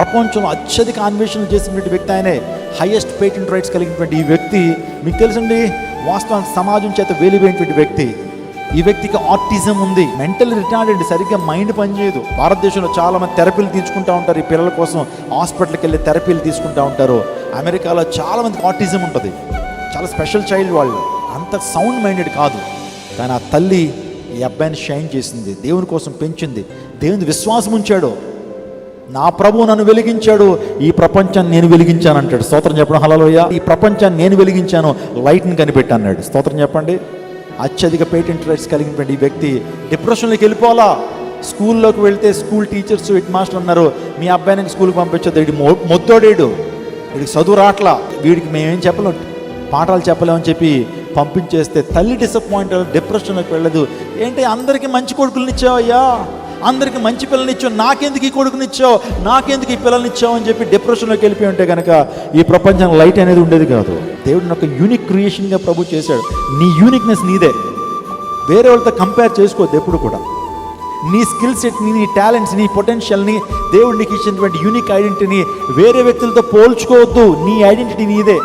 ప్రపంచంలో అత్యధిక అన్వేషణ చేసినటువంటి వ్యక్తి ఆయనే. హైయెస్ట్ పేటెంట్ రైట్స్ కలిగినటువంటి ఈ వ్యక్తి, మీకు తెలుసండి, వాస్తవానికి సమాజం చేత వెలివేసినటువంటి వ్యక్తి. ఈ వ్యక్తికి ఆటిజం ఉంది, మెంటల్ రిటార్డెడ్, సరిగ్గా మైండ్ పనిచేయదు. భారతదేశంలో చాలా మంది థెరపీలు తీసుకుంటూ ఉంటారు, ఈ పిల్లల కోసం హాస్పిటల్కి వెళ్ళి థెరపీలు తీసుకుంటూ ఉంటారు. అమెరికాలో చాలా మందికి ఆటిజం ఉంటుంది, చాలా స్పెషల్ చైల్డ్ వాళ్ళు, అంత సౌండ్ మైండెడ్ కాదు. కానీ ఆ తల్లి ఈ అబ్బాయిని షైన్ చేసింది, దేవుని కోసం పెంచింది, దేవుని విశ్వాసం ఉంచాడు. నా ప్రభువు నన్ను వెలిగించాడు, ఈ ప్రపంచాన్ని నేను వెలిగించాను అంటాడు. స్తోత్రం చెప్పడం హల్లెలూయా. ఈ ప్రపంచాన్ని నేను వెలిగించాను, లైట్ని కనిపెట్టాను అన్నాడు. స్తోత్రం చెప్పండి. అత్యధిక పేటెంట్ రైట్స్ కలిగినటువంటి ఈ వ్యక్తి డిప్రెషన్లోకి వెళ్ళిపోవాలా. స్కూల్లోకి వెళ్తే స్కూల్ టీచర్స్, హెడ్ మాస్టర్ అన్నారు, మీ అబ్బాయిని స్కూల్కి పంపించొద్దు, వీడి మొత్తోడేడు, వీడికి చదువు రాట్లా, వీడికి మేమేం చెప్పలేం, పాఠాలు చెప్పలేమని చెప్పి పంపించేస్తే తల్లి డిసప్పాయింట్, డిప్రెషన్లోకి వెళ్ళదు. ఏంటి, అందరికీ మంచి కొడుకులనిచ్చావు అయ్యా, అందరికి మంచి పిల్లనిచ్చావు, నాకెందుకు ఈ కొడుకునిచ్చావు, నాకెందుకు ఈ పిల్లనిచ్చావు అని చెప్పి డిప్రెషన్లోకి వెళ్ళిపోయి ఉంటే కనుక ఈ ప్రపంచం లైట్ అనేది ఉండేది కాదు. దేవుడిని ఒక యూనిక్ క్రియేషన్గా ప్రభు చేశాడు. నీ యూనిక్నెస్ నీదే, వేరే వాళ్ళతో కంపేర్ చేసుకోవద్దు ఎప్పుడు కూడా. నీ స్కిల్ సెట్ని, నీ టాలెంట్స్, నీ పొటెన్షియల్ని, దేవుడు నీకు ఇచ్చినటువంటి యూనిక్ ఐడెంటిటీని వేరే వ్యక్తులతో పోల్చుకోవద్దు. నీ ఐడెంటిటీ నీదే.